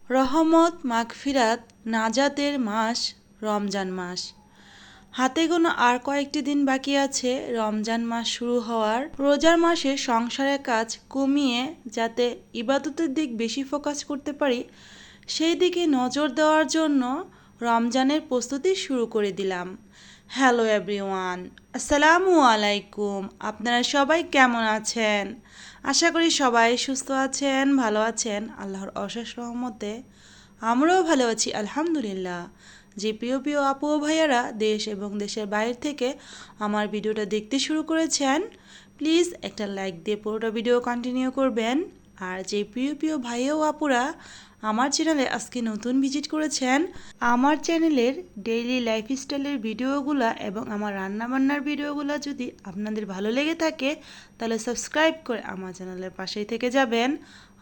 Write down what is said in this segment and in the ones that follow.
রহমত, মাগফিরাত, নাজাতের মাস রমজান মাস। হাতে গোনা আর কয়েকটি দিন বাকি আছে রমজান মাস শুরু হওয়ার। রোজার মাসে সংসারের কাজ কমিয়ে যাতে ইবাদতের দিক বেশি ফোকাস করতে পারি, সেই দিকে নজর দেওয়ার জন্য রমজানের প্রস্তুতি শুরু করে দিলাম। হ্যালো এভরিওয়ান, আসসালামু আলাইকুম। আপনারা সবাই কেমন আছেন? আশা করি সবাই সুস্থ আছেন, ভালো আছেন। আল্লাহর অশেষ রহমতে আমরাও ভালো আছি, আলহামদুলিল্লাহ। যে প্রিয় প্রিয় আপু ও ভাইয়ারা দেশ এবং দেশের বাইরে থেকে আমার ভিডিওটা দেখতে শুরু করেছেন, প্লিজ একটা লাইক দিয়ে পুরোটা ভিডিও কন্টিনিউ করবেন। আর যে প্রিয় প্রিয় ভাইয়া ও আপুরা আমার চ্যানেলে আজকে নতুন ভিজিট করেছেন, আমার চ্যানেলের ডেইলি লাইফস্টাইলের ভিডিওগুলো এবং আমার রান্নাবান্নার ভিডিওগুলো যদি আপনাদের ভালো লেগে থাকে, তাহলে সাবস্ক্রাইব করে আমার চ্যানেলের পাশেই থেকে যাবেন।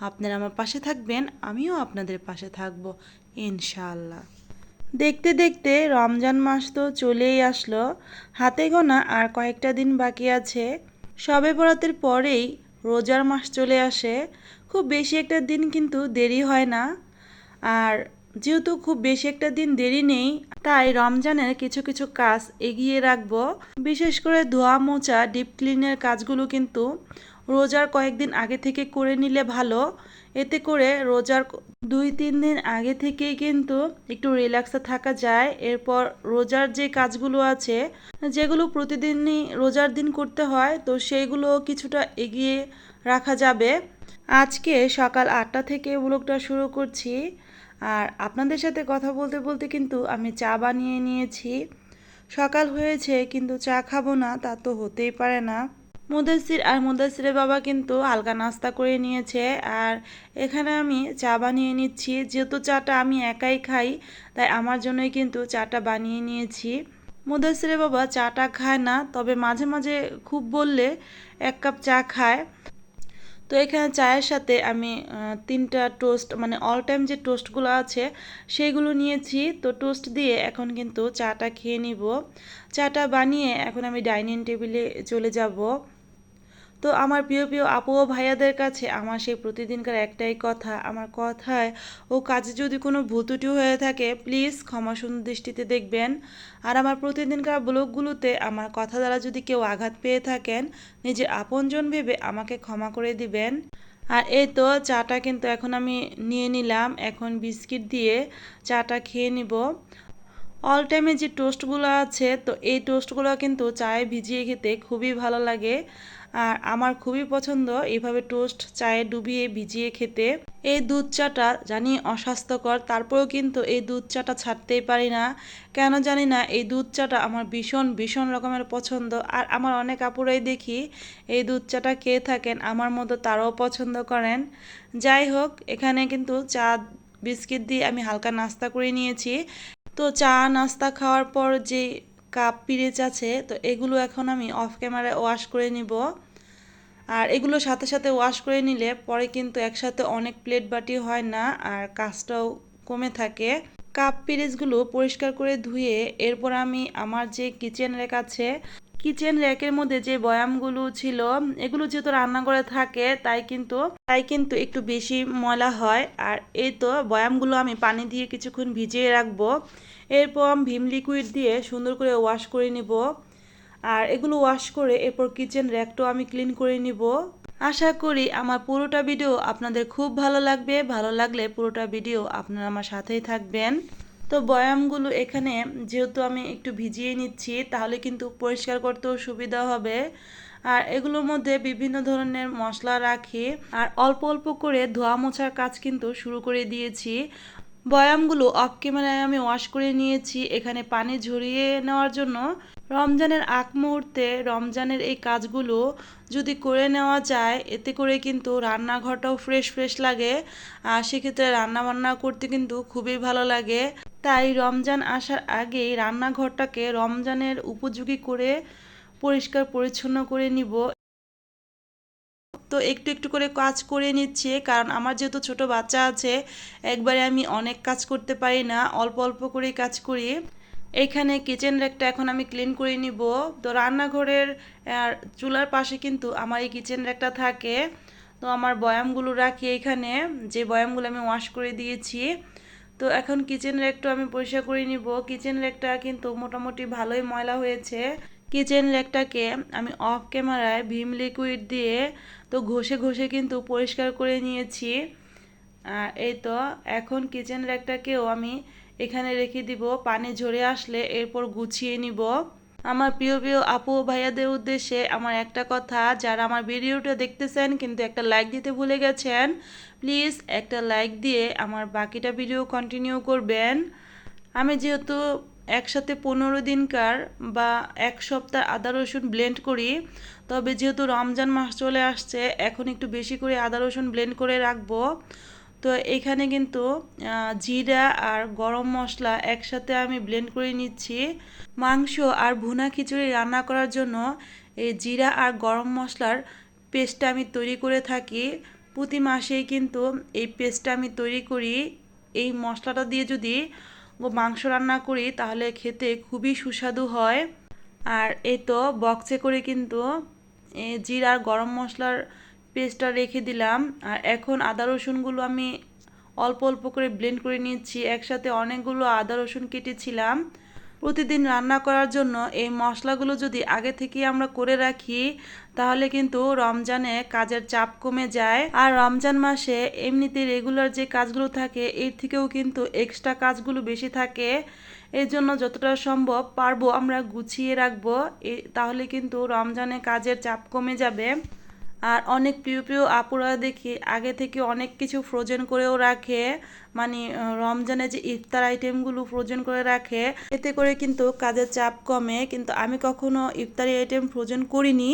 আপনারা আমার পাশে থাকবেন, আমিও আপনাদের পাশে থাকব ইনশাআল্লাহ। দেখতে দেখতে রমজান মাস তো চলেই আসলো। হাতে গোনা আর কয়েকটা দিন বাকি আছে। শবে বরাতের পরেই রোজার মাস চলে আসে। খুব বেশি একটা দিন কিন্তু দেরি হয় না। আর যেহেতু খুব বেশি একটা দিন দেরি নেই, তাই রমজানের কিছু কিছু কাজ এগিয়ে রাখবো। বিশেষ করে ধোয়া মোছা, ডিপ ক্লিনের কাজগুলো কিন্তু রোজার কয়েকদিন আগে থেকে করে নিলে ভালো। এতে করে রোজার 2-3 দিন আগে থেকেই কিন্তু একটু রিল্যাক্সে থাকা যায়। এরপর রোজার যে কাজগুলো আছে, যেগুলো প্রতিদিনই রোজার দিন করতে হয়, তো সেইগুলো কিছুটা এগিয়ে রাখা যাবে। আজকে সকাল 8টা থেকে ব্লগটা শুরু করছি। আর আপনাদের সাথে কথা বলতে বলতে কিন্তু আমি চা বানিয়ে নিয়েছি। সকাল হয়েছে কিন্তু চা খাবো না তা তো হতেই পারে না। মুদাসির আর মুদাসিরের বাবা কিন্তু হালকা নাস্তা করে নিয়েছে, আর এখানে আমি চা বানিয়ে নিচ্ছি। যেহেতু চাটা আমি একাই খাই, তাই আমার জন্যই কিন্তু চাটা বানিয়ে নিয়েছি। মুদাসিরের বাবা চাটা খায় না, তবে মাঝে মাঝে খুব বললে 1 কাপ চা খায়। তো এখানে চায়ের সাথে আমি 3টা টোস্ট, মানে অল টাইম যে টোস্টগুলো আছে সেইগুলো নিয়েছি। তো টোস্ট দিয়ে এখন কিন্তু চাটা খেয়ে নিব। চাটা বানিয়ে এখন আমি ডাইনিং টেবিলে চলে যাব। তো আমার প্রিয় প্রিয় আপু ও ভাইয়াদের কাছে আমার সেই প্রতিদিনকার একটাই কথা, আমার কথায় ও কাজে যদি কোনো ভুল ত্রুটি হয়ে থাকে, প্লিজ ক্ষমা সুন্দর দৃষ্টিতে দেখবেন। আর আমার প্রতিদিনকার ব্লগগুলোতে আমার কথা দ্বারা যদি কেউ আঘাত পেয়ে থাকেন, নিজের আপনজন ভেবে আমাকে ক্ষমা করে দিবেন। আর এই তো চাটা কিন্তু এখন আমি নিয়ে নিলাম, এখন বিস্কিট দিয়ে চাটা খেয়ে নিব। অল টাইমে যে টোস্টগুলো আছে, তো এই টোস্টগুলো কিন্তু চায়ে ভিজিয়ে খেতে খুবই ভালো লাগে। আর আমার খুবই পছন্দ এইভাবে টোস্ট চায়ে ডুবিয়ে ভিজিয়ে খেতে। এই দুধ চাটা জানি অস্বাস্থ্যকর, তারপরেও কিন্তু এই দুধ চাটা ছাড়তেই পারি না। কেন জানি না, এই দুধ চাটা আমার ভীষণ ভীষণ রকমের পছন্দ। আর আমার অনেক আপুরাই দেখি এই দুধ চাটা খেয়ে থাকেন, আমার মতো তারাও পছন্দ করেন। যাই হোক, এখানে কিন্তু চা বিস্কিট দিয়ে আমি হালকা নাস্তা করে নিয়েছি। তো চা নাস্তা খাওয়ার পর যে কাপ পিরিচ আছে, তো এগুলো এখন আমি অফ ক্যামেরায় ওয়াশ করে নিব। আর এগুলো সাথে সাথে ওয়াশ করে নিলে পরে কিন্তু একসাথে অনেক প্লেট বাটি হয় না, আর কাজটাও কমে থাকে। কাপ পিরিচগুলো পরিষ্কার করে ধুয়ে এরপর আমি আমার যে কিচেন র্যাক আছে, কিচেন র্যাকের মধ্যে যে বয়ামগুলো ছিল, এগুলো যেহেতু রান্নাঘরে থাকে তাই কিন্তু একটু বেশি ময়লা হয়। আর এই তো বয়ামগুলো আমি পানি দিয়ে কিছুক্ষণ ভিজিয়ে রাখবো। এরপর ভিম লিকুইড দিয়ে সুন্দর করে ওয়াশ করে নিব। আর এগুলো ওয়াশ করে এরপর কিচেন র্যাকটাও আমি ক্লিন করে নিব। আশা করি আমার পুরোটা ভিডিও আপনাদের খুব ভালো লাগবে। ভালো লাগলে পুরোটা ভিডিও আপনারা আমার সাথেই থাকবেন। তো বয়ামগুলো এখানে যেহেতু আমি একটু ভিজিয়ে নিচ্ছি, তাহলে কিন্তু পরিষ্কার করতেও সুবিধা হবে। আর এগুলোর মধ্যে বিভিন্ন ধরনের মশলা রাখি, আর অল্প অল্প করে ধোয়া মোছার কাজ কিন্তু শুরু করে দিয়েছি। বয়ামগুলো অফ ক্যামেরায় আমি ওয়াশ করে নিয়েছি এখানে পানি ঝরিয়ে নেওয়ার জন্য। রমজানের আগ মুহূর্তে রমজানের এই কাজগুলো যদি করে নেওয়া যায়, এতে করে কিন্তু রান্নাঘরটাও ফ্রেশ ফ্রেশ লাগে। আর সেক্ষেত্রে রান্নাবান্না করতে কিন্তু খুবই ভালো লাগে। তাই রমজান আসার আগেই রান্নাঘরটাকে রমজানের উপযোগী করে পরিষ্কার পরিচ্ছন্ন করে নিব। তো একটু একটু করে কাজ করে নিচ্ছি, কারণ আমার যেহেতু ছোট বাচ্চা আছে, একবারে আমি অনেক কাজ করতে পারি না, অল্প অল্প করেই কাজ করি। এইখানে কিচেন র্যাকটা এখন আমি ক্লিন করে নিব। তো রান্নাঘরের চুলার পাশে কিন্তু আমার এই কিচেন র্যাকটা থাকে। তো আমার বয়ামগুলো রাখি এখানে, যে বয়ামগুলো আমি ওয়াশ করে দিয়েছি। তো এখন কিচেন র্যাকটা আমি পরিষ্কার করে নিব। কিচেন র্যাকটা কিন্তু মোটামুটি ভালোই ময়লা হয়েছে। কিচেন র্যাকটাকে আমি অফ ক্যামেরায় ভিম লিকুইড দিয়ে তো ঘষে ঘষে কিন্তু পরিষ্কার করে নিয়েছি। আর এই তো এখন কিচেন র্যাকটাকেও আমি এখানে রেখে দিব, পানি ঝরে আসলে এরপর গুছিয়ে নিব। আমার প্রিয় প্রিয় আপু ভাইয়াদের উদ্দেশ্যে আমার একটা কথা, যারা আমার ভিডিওটা দেখতেছেন কিন্তু একটা লাইক দিতে ভুলে গেছেন, প্লিজ একটা লাইক দিয়ে আমার বাকিটা ভিডিও কন্টিনিউ করবেন। আমি যেহেতু একসাথে 15 দিনকার বা এক সপ্তাহ আদা রসুন ব্লেন্ড করি, তবে যেহেতু রমজান মাস চলে আসছে এখন একটু বেশি করে আদা রসুন ব্লেন্ড করে রাখবো। তো এখানে কিন্তু জিরা আর গরম মশলা একসাথে আমি ব্লেন্ড করে নিচ্ছি। মাংস আর ভুনা খিচুড়ি রান্না করার জন্য এই জিরা আর গরম মশলার পেস্টটা আমি তৈরি করে থাকি। প্রতি মাসেই কিন্তু এই পেস্টটা আমি তৈরি করি। এই মশলাটা দিয়ে যদি মাংস রান্না করি তাহলে খেতে খুবই সুস্বাদু হয়। আর এই তো বক্সে করে কিন্তু জিরা আর গরম মশলার পেস্টটা রেখে দিলাম। আর এখন আদা রসুনগুলো আমি অল্প অল্প করে ব্লেন্ড করে নিচ্ছি। একসাথে অনেকগুলো আদা রসুন কেটেছিলাম। প্রতিদিন রান্না করার জন্য এই মশলাগুলো যদি আগে থেকে আমরা করে রাখি তাহলে কিন্তু রমজানে কাজের চাপ কমে যায়। আর রমজান মাসে এমনিতে রেগুলার যে কাজগুলো থাকে এর থেকেও কিন্তু এক্সট্রা কাজগুলো বেশি থাকে। এই জন্য যতটা সম্ভব পারবো আমরা গুছিয়ে রাখবো, তাহলে কিন্তু রমজানে কাজের চাপ কমে যাবে। আর অনেক প্রিয় প্রিয় আপুরা দেখি আগে থেকে অনেক কিছু ফ্রোজেন করেও রাখে, মানে রমজানে যে ইফতার আইটেমগুলো ফ্রোজেন করে রাখে, এতে করে কিন্তু কাজের চাপ কমে। কিন্তু আমি কখনো ইফতারি আইটেম ফ্রোজেন করিনি।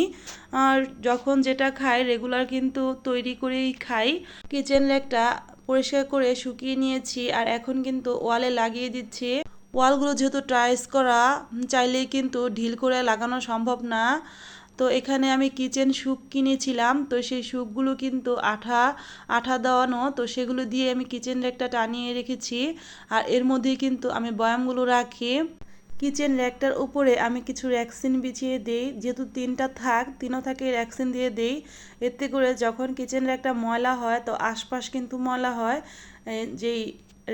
আর যখন যেটা খাই রেগুলার কিন্তু তৈরি করেই খাই। কিচেন র্যাকটা পরিষ্কার করে শুকিয়ে নিয়েছি আর এখন কিন্তু ওয়ালে লাগিয়ে দিচ্ছি। ওয়ালগুলো যেহেতু টাইলস করা, চাইলেই কিন্তু ঢিল করে লাগানো সম্ভব না। তো এখানে আমি কিচেন শ্যুপ কিনেছিলাম, তো সেই শ্যুপগুলো কিন্তু আঠা আঠা দেওয়ানো, তো সেগুলো দিয়ে আমি কিচেন র্যাকটা টানিয়ে রেখেছি। আর এর মধ্যেই কিন্তু আমি বয়ামগুলো রাখি। কিচেন র্যাকটার উপরে আমি কিছু র্যাকসিন বিছিয়ে দিই, যেহেতু তিনটা থাক তিনও থাকে র্যাকসিন দিয়ে দিই। এতে করে যখন কিচেন র্যাকটা ময়লা হয় তো আশপাশ কিন্তু ময়লা হয়, যেই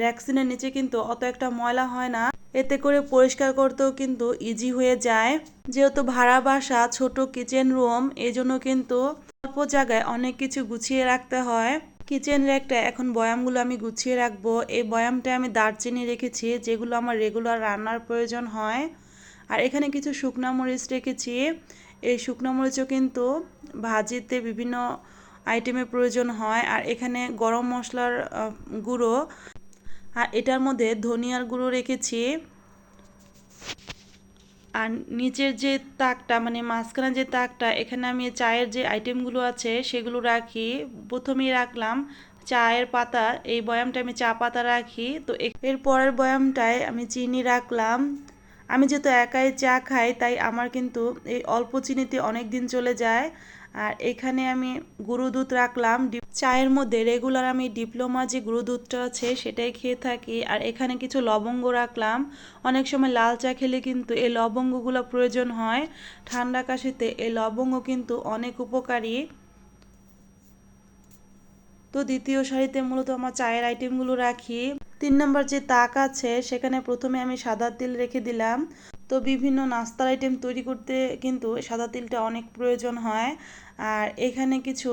র্যাকসিনের নিচে কিন্তু অত একটা ময়লা হয় না। এতে করে পরিষ্কার করতেও কিন্তু ইজি হয়ে যায়। যেহেতু ভাড়া বাসা, ছোট কিচেন রুম, এই জন্য কিন্তু অল্প জায়গায় অনেক কিছু গুছিয়ে রাখতে হয়। কিচেন র্যাকটা এখন বয়ামগুলো আমি গুছিয়ে রাখবো। এই বয়ামটা আমি দারচিনি রেখেছি, যেগুলো আমার রেগুলার রান্নার প্রয়োজন হয়। আর এখানে কিছু শুকনো মরিচ রেখেছি। এই শুকনো মরিচও কিন্তু ভাজিতে বিভিন্ন আইটেমে প্রয়োজন হয়। আর এখানে গরম মশলার গুঁড়ো, আর এটার মধ্যে ধনিয়ার গুঁড়ো রেখেছি। আর নিচের যে তাকটা, মানে মাঝখানে যে তাকটা, এখানে আমি চায়ের যে আইটেমগুলো আছে সেগুলো রাখি। প্রথমেই রাখলাম চায়ের পাতা, এই বয়ামটা আমি চা পাতা রাখি। তো এর পরের বয়ামটায় আমি চিনি রাখলাম। আমি যেহেতু একাই চা খাই তাই আমার কিন্তু এই অল্প চিনিতে অনেক দিন চলে যায়। আর এখানে আমি গুঁড়ো দুধ রাখলাম। চায়ের মধ্যে রেগুলার আমি ডিপ্লোমা যে গুঁড়ো দুধটা আছে সেটাই খেয়ে থাকি। আর এখানে কিছু লবঙ্গ রাখলাম। অনেক সময় লাল চা খেলে কিন্তু এই লবঙ্গগুলো প্রয়োজন হয়। ঠান্ডা কাশিতে এই লবঙ্গ কিন্তু অনেক উপকারী। তো দ্বিতীয় সারিতে মূলত আমার চায়ের আইটেমগুলো রাখি। 3 নম্বর যে তাক আছে সেখানে প্রথমে আমি সাদা তিল রেখে দিলাম। তো বিভিন্ন নাস্তার আইটেম তৈরি করতে কিন্তু সাদা তিলটা অনেক প্রয়োজন হয়। আর এখানে কিছু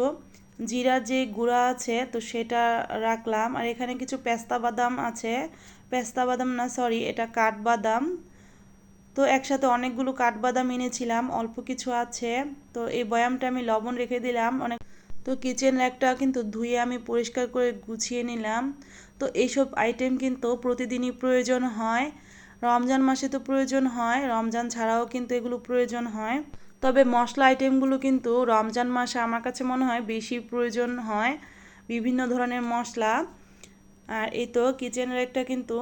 জিরার যে গুঁড়া আছে তো সেটা রাখলাম। আর এখানে কিছু পেস্তা বাদাম আছে, পেস্তা বাদাম না সরি, এটা কাঠবাদাম। তো একসাথে অনেকগুলো কাঠবাদাম এনেছিলাম, অল্প কিছু আছে। তো এই বয়ামটা আমি লবণ রেখে দিলাম অনেক। তো কিচেন র্যাকটা কিন্তু ধুয়ে আমি পরিষ্কার করে গুছিয়ে নিলাম। তো এইসব আইটেম কিন্তু প্রতিদিনই প্রয়োজন হয়। রমজান মাসে তো প্রয়োজন হয়, রমজান ছাড়াও কিন্তু এগুলো প্রয়োজন হয়। তবে মশলা আইটেমগুলো কিন্তু রমজান মাসে আমার কাছে মনে হয় বেশি প্রয়োজন হয়, বিভিন্ন ধরনের মশলা। আর এই তো কিচেন র্যাকটা কিন্তু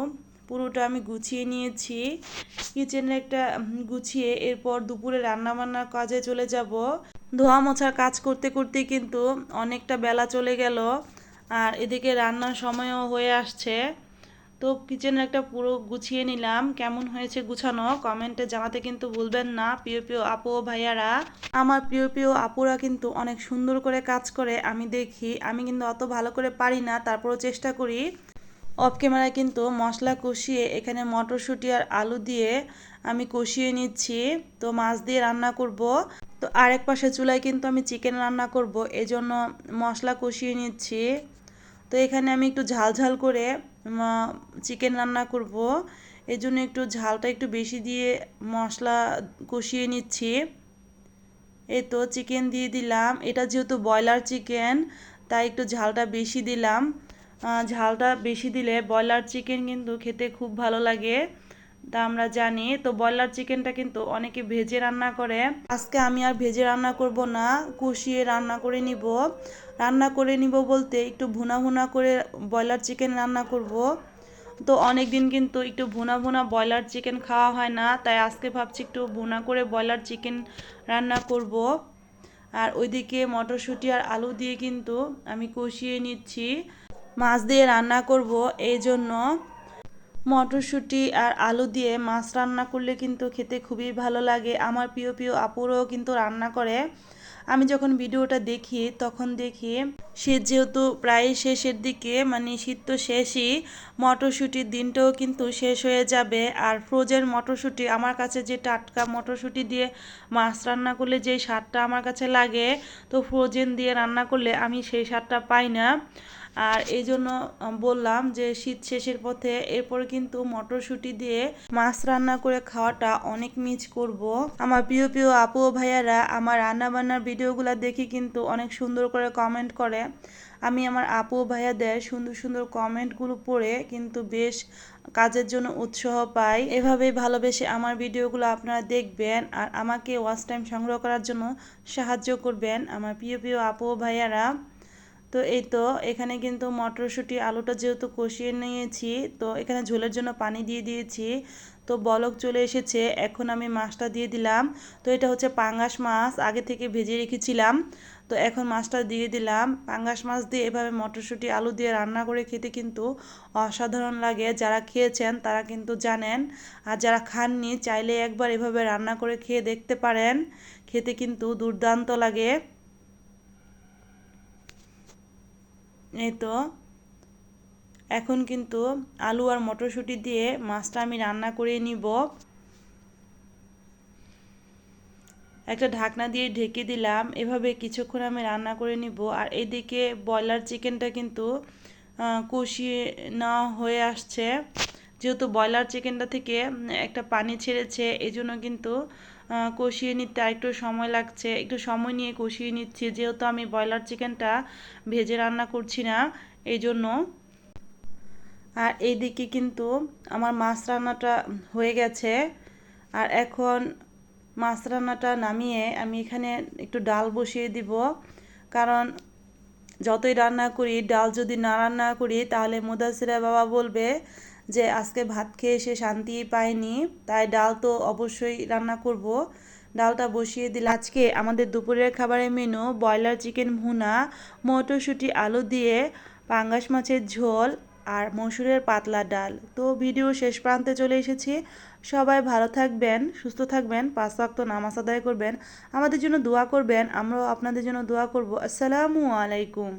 পুরোটা আমি গুছিয়ে নিয়েছি। কিচেন র্যাকটা গুছিয়ে এরপর দুপুরে রান্নাবান্নার কাজে চলে যাব। ধোয়া মোছার কাজ করতে করতেই কিন্তু অনেকটা বেলা চলে গেল। আর এদিকে রান্নার সময়ও হয়ে আসছে। তো কিচেনের একটা পুরো গুছিয়ে নিলাম। কেমন হয়েছে গুছানো কমেন্টে জানাতে কিন্তু ভুলবেন না প্রিয় প্রিয় আপু ও ভাইয়ারা। আমার প্রিয় প্রিয় আপুরা কিন্তু অনেক সুন্দর করে কাজ করে, আমি দেখি। আমি কিন্তু অত ভালো করে পারি না, তারপরও চেষ্টা করি। অফ ক্যামেরায় কিন্তু মশলা কষিয়ে এখানে মটরশুঁটি আর আলু দিয়ে আমি কষিয়ে নিচ্ছি। তো মাছ দিয়ে রান্না করব। তো আরেক পাশে চুলায় কিন্তু আমি চিকেন রান্না করব, এজন্য মশলা কষিয়ে নিচ্ছি। তো এখানে আমি একটু ঝাল ঝাল করে চিকেন রান্না করব, এই জন্য একটু ঝালটা একটু বেশি দিয়ে মশলা কষিয়ে নিচ্ছি। এই তো চিকেন দিয়ে দিলাম, এটা যেহেতু ব্রয়লার চিকেন তাই একটু ঝালটা বেশি দিলাম। ঝালটা বেশি দিলে ব্রয়লার চিকেন কিন্তু খেতে খুব ভালো লাগে, তা আমরা জানি। তো ব্রয়লার চিকেনটা কিন্তু অনেকে ভেজে রান্না করে, আজকে আমি আর ভেজে রান্না করব না, কষিয়ে রান্না করে নিব। রান্না করে নিব বলতে একটু ভুনা ভুনা করে ব্রয়লার চিকেন রান্না করব। তো অনেক দিন কিন্তু একটু ভুনা ভুনা ব্রয়লার চিকেন খাওয়া হয় না, তাই আজকে ভাবছি একটু ভুনা করে ব্রয়লার চিকেন রান্না করব। আর ওইদিকে মটরশুঁটি আর আলু দিয়ে কিন্তু আমি কষিয়ে নিচ্ছি। মাছ দিয়ে রান্না করব, এই জন্য মটরশুঁটি আর আলু দিয়ে মাছ রান্না করলে কিন্তু খেতে খুবই ভালো লাগে। আমার প্রিয় প্রিয় আপুরাও কিন্তু রান্না করে। আমি যখন ভিডিওটা দেখি তখন দেখি শীত যেহেতু প্রায় শেষের দিকে, মানে শীত তো শেষই, মটরশুঁটির দিনটাও কিন্তু শেষ হয়ে যাবে। আর ফ্রোজেন মটরশুঁটি আমার কাছে, যে টাটকা মটরশুঁটি দিয়ে মাছ রান্না করলে যে স্বাদটা আমার কাছে লাগে, তো ফ্রোজেন দিয়ে রান্না করলে আমি সেই স্বাদটা পাই না। আর এই জন্য বললাম যে শীত শেষের পথে, এরপরে কিন্তু মটরশুঁটি দিয়ে মাছ রান্না করে খাওয়াটা অনেক মিস করব। আমার প্রিয় প্রিয় আপু ও ভাইয়ারা আমার রান্না বান্নার ভিডিওগুলো দেখে কিন্তু অনেক সুন্দর করে কমেন্ট করে। আমি আমার আপু ও ভাইয়াদের সুন্দর সুন্দর কমেন্টগুলো পড়ে কিন্তু বেশ কাজের জন্য উৎসাহ পাই। এভাবেই ভালোবেসে আমার ভিডিওগুলো আপনারা দেখবেন আর আমাকে ওয়াচ টাইম সংগ্রহ করার জন্য সাহায্য করবেন আমার প্রিয় প্রিয় আপু ও ভাইয়ারা। তো এই তো এখানে কিন্তু মটরশুঁটি আলুটা যেহেতু কষিয়ে নিয়েছি, তো এখানে ঝোলের জন্য পানি দিয়ে দিয়েছি। তো বলক চলে এসেছে, এখন আমি মাছটা দিয়ে দিলাম। তো এটা হচ্ছে পাঙ্গাস মাছ, আগে থেকে ভেজে রেখেছিলাম। তো এখন মাছটা দিয়ে দিলাম। পাঙ্গাস মাছ দিয়ে এভাবে মটরশুঁটি আলু দিয়ে রান্না করে খেতে কিন্তু অসাধারণ লাগে। যারা খেয়েছেন তারা কিন্তু জানেন, আর যারা খাননি চাইলে একবার এভাবে রান্না করে খেয়ে দেখতে পারেন, খেতে কিন্তু দুর্দান্ত লাগে। এই তো এখন কিন্তু আলু আর মটরশুঁটি দিয়ে মাছটা আমি রান্না করে নিব। একটা ঢাকনা দিয়ে ঢেকে দিলাম, এভাবে কিছুক্ষণ আমি রান্না করে নিব। আর এদিকে ব্রয়লার চিকেনটা কিন্তু কষিয়ে নেওয়া হয়ে আসছে। যেহেতু ব্রয়লার চিকেনটা থেকে একটা পানি ছেড়েছে, এই জন্য কিন্তু কষিয়ে নিতে আর একটু সময় লাগছে। একটু সময় নিয়ে কষিয়ে নিচ্ছি, যেহেতু আমি ব্রয়লার চিকেনটা ভেজে রান্না করছি না, এই জন্য। আর এইদিকে কিন্তু আমার মাছ রান্নাটা হয়ে গেছে। আর এখন মাছ রান্নাটা নামিয়ে আমি এখানে একটু ডাল বসিয়ে দিব, কারণ যতই রান্না করি ডাল যদি না রান্না করি তাহলে মুদাসিরা বাবা বলবে যে আজকে ভাত খেয়ে সে শান্তি পায়নি, তাই ডাল তো অবশ্যই রান্না করব। ডালটা বসিয়ে দিলে আজকে আমাদের দুপুরের খাবারের মেনু ব্রয়লার চিকেন ভুনা, মটরশুঁটি আলু দিয়ে পাঙ্গাস মাছের ঝোল আর মসুরের পাতলা ডাল। তো ভিডিও শেষ প্রান্তে চলে এসেছি। সবাই ভালো থাকবেন, সুস্থ থাকবেন, 5 ওয়াক্ত নামাজ আদায় করবেন, আমাদের জন্য দোয়া করবেন, আমরাও আপনাদের জন্য দোয়া করব। আসসালামু আলাইকুম।